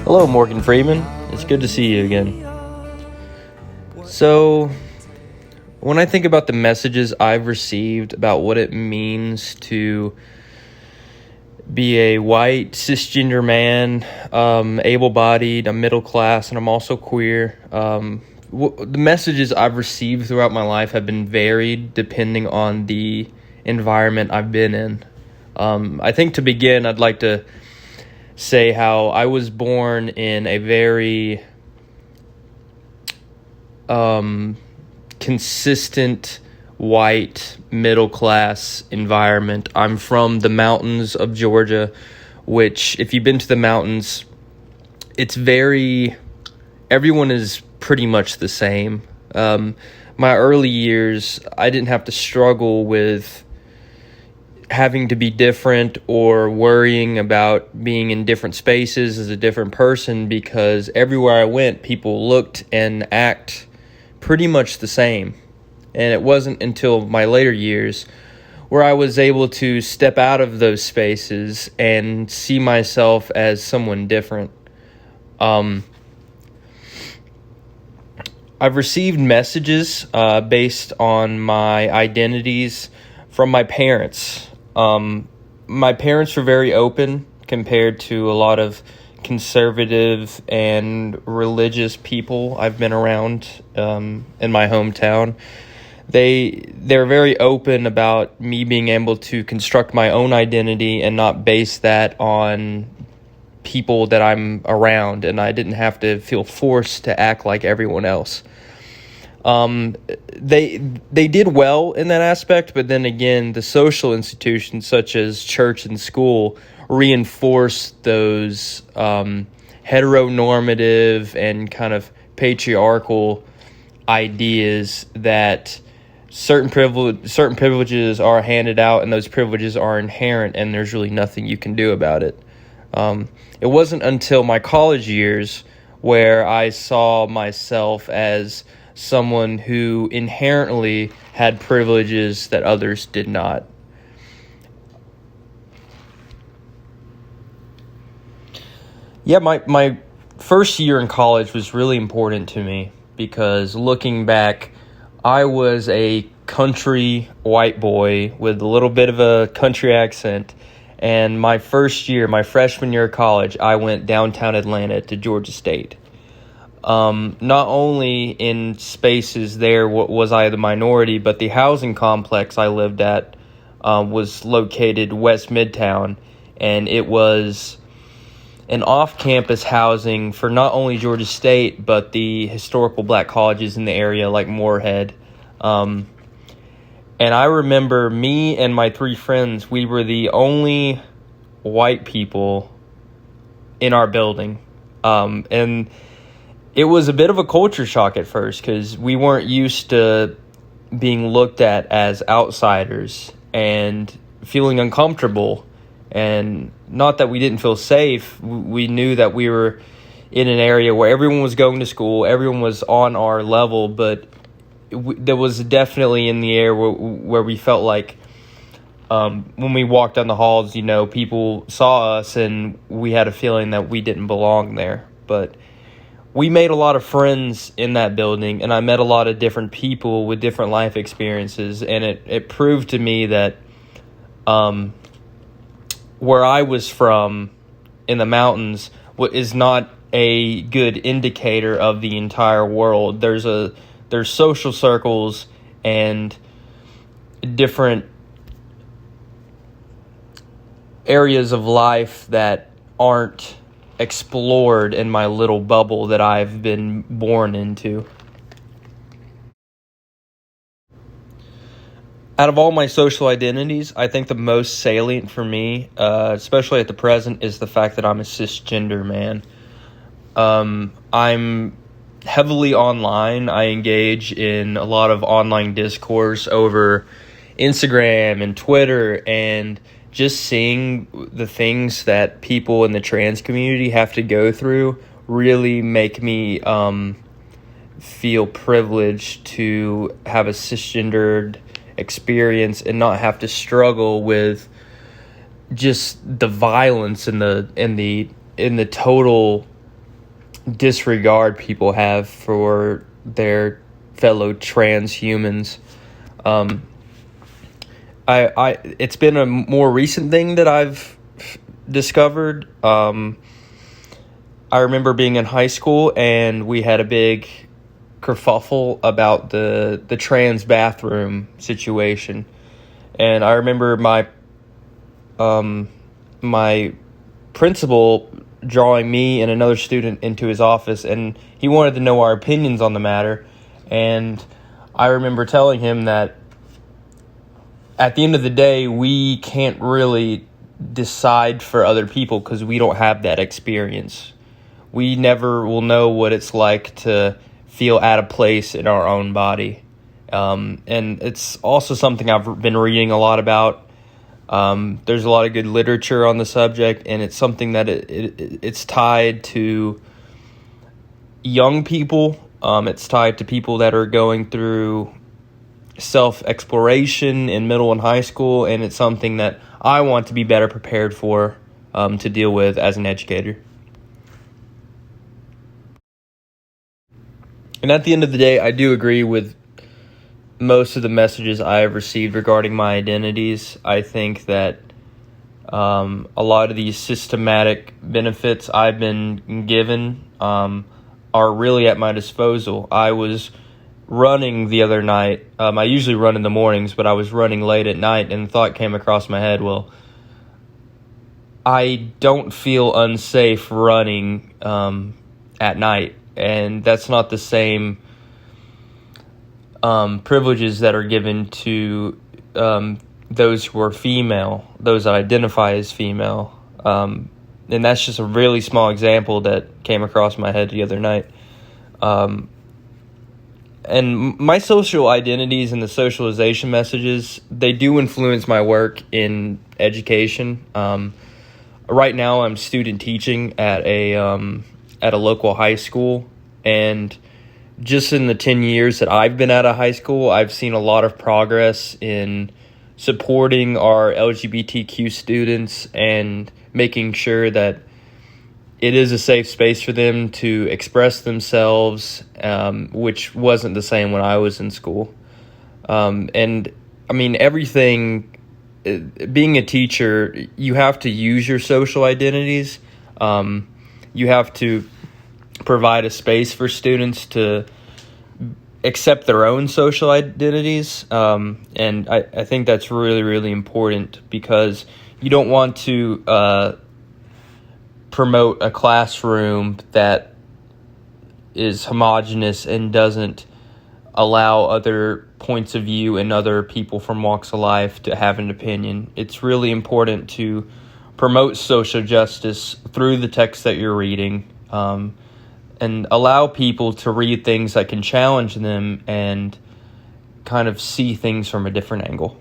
Hello, Morgan Freeman. It's good to see you again. So, when I think about the messages I've received about what it means to be a white, cisgender man, able-bodied, I'm middle class, and I'm also queer, the messages I've received throughout my life have been varied depending on the environment I've been in. I think to begin, I'd like to say how I was born in a very consistent white middle class environment. I'm from the mountains of Georgia, which if you've been to the mountains, everyone is pretty much the same. My early years, I didn't have to struggle with having to be different or worrying about being in different spaces as a different person, because everywhere I went, people looked and act pretty much the same. And it wasn't until my later years where I was able to step out of those spaces and see myself as someone different. I've received messages based on my identities from my parents. My parents were very open compared to a lot of conservative and religious people I've been around in my hometown. They're very open about me being able to construct my own identity and not base that on people that I'm around, and I didn't have to feel forced to act like everyone else. They did well in that aspect, but then again, the social institutions such as church and school reinforce those heteronormative and kind of patriarchal ideas that certain privileges are handed out, and those privileges are inherent, and there's really nothing you can do about it. It wasn't until my college years where I saw myself as someone who inherently had privileges that others did not. Yeah, my first year in college was really important to me because looking back, I was a country white boy with a little bit of a country accent. And my first year, my freshman year of college, I went downtown Atlanta to Georgia State. Not only in spaces there was I the minority, but the housing complex I lived at was located West Midtown, and it was an off-campus housing for not only Georgia State, but the historical black colleges in the area like Moorhead. And I remember me and my three friends, we were the only white people in our building. And it was a bit of a culture shock at first because we weren't used to being looked at as outsiders and feeling uncomfortable. And not that we didn't feel safe, we knew that we were in an area where everyone was going to school, everyone was on our level, but there was definitely in the air where we felt like when we walked down the halls, people saw us and we had a feeling that we didn't belong there. But we made a lot of friends in that building, and I met a lot of different people with different life experiences, and it proved to me that where I was from in the mountains is not a good indicator of the entire world. There's social circles and different areas of life that aren't explored in my little bubble that I've been born into. Out of all my social identities, I think the most salient for me, especially at the present, is the fact that I'm a cisgender man. I'm heavily online. I engage in a lot of online discourse over Instagram and Twitter, and just seeing the things that people in the trans community have to go through really make me feel privileged to have a cisgendered experience and not have to struggle with just the violence and the total disregard people have for their fellow transhumans. It's been a more recent thing that I've discovered. I remember being in high school and we had a big kerfuffle about the trans bathroom situation, and I remember my principal drawing me and another student into his office, and he wanted to know our opinions on the matter. And I remember telling him that at the end of the day, we can't really decide for other people because we don't have that experience. We never will know what it's like to feel out of place in our own body. And it's also something I've been reading a lot about. There's a lot of good literature on the subject, and it's something that it's tied to young people. It's tied to people that are going through self-exploration in middle and high school, and it's something that I want to be better prepared for to deal with as an educator. And at the end of the day, I do agree with most of the messages I have received regarding my identities. I think that a lot of these systematic benefits I've been given are really at my disposal. I was running the other night. I usually run in the mornings, but I was running late at night, and the thought came across my head, well, I don't feel unsafe running at night. And that's not the same privileges that are given to those who are female, those that identify as female. And that's just a really small example that came across my head the other night. And my social identities and the socialization messages, they do influence my work in education. Right now I'm student teaching at a local high school, and just in the 10 years that I've been at a high school, I've seen a lot of progress in supporting our LGBTQ students and making sure that it is a safe space for them to express themselves, which wasn't the same when I was in school. And I mean, everything, being a teacher, you have to use your social identities. You have to provide a space for students to accept their own social identities. And I think that's really, really important, because you don't want to promote a classroom that is homogenous and doesn't allow other points of view and other people from walks of life to have an opinion. It's really important to promote social justice through the text that you're reading, and allow people to read things that can challenge them and kind of see things from a different angle.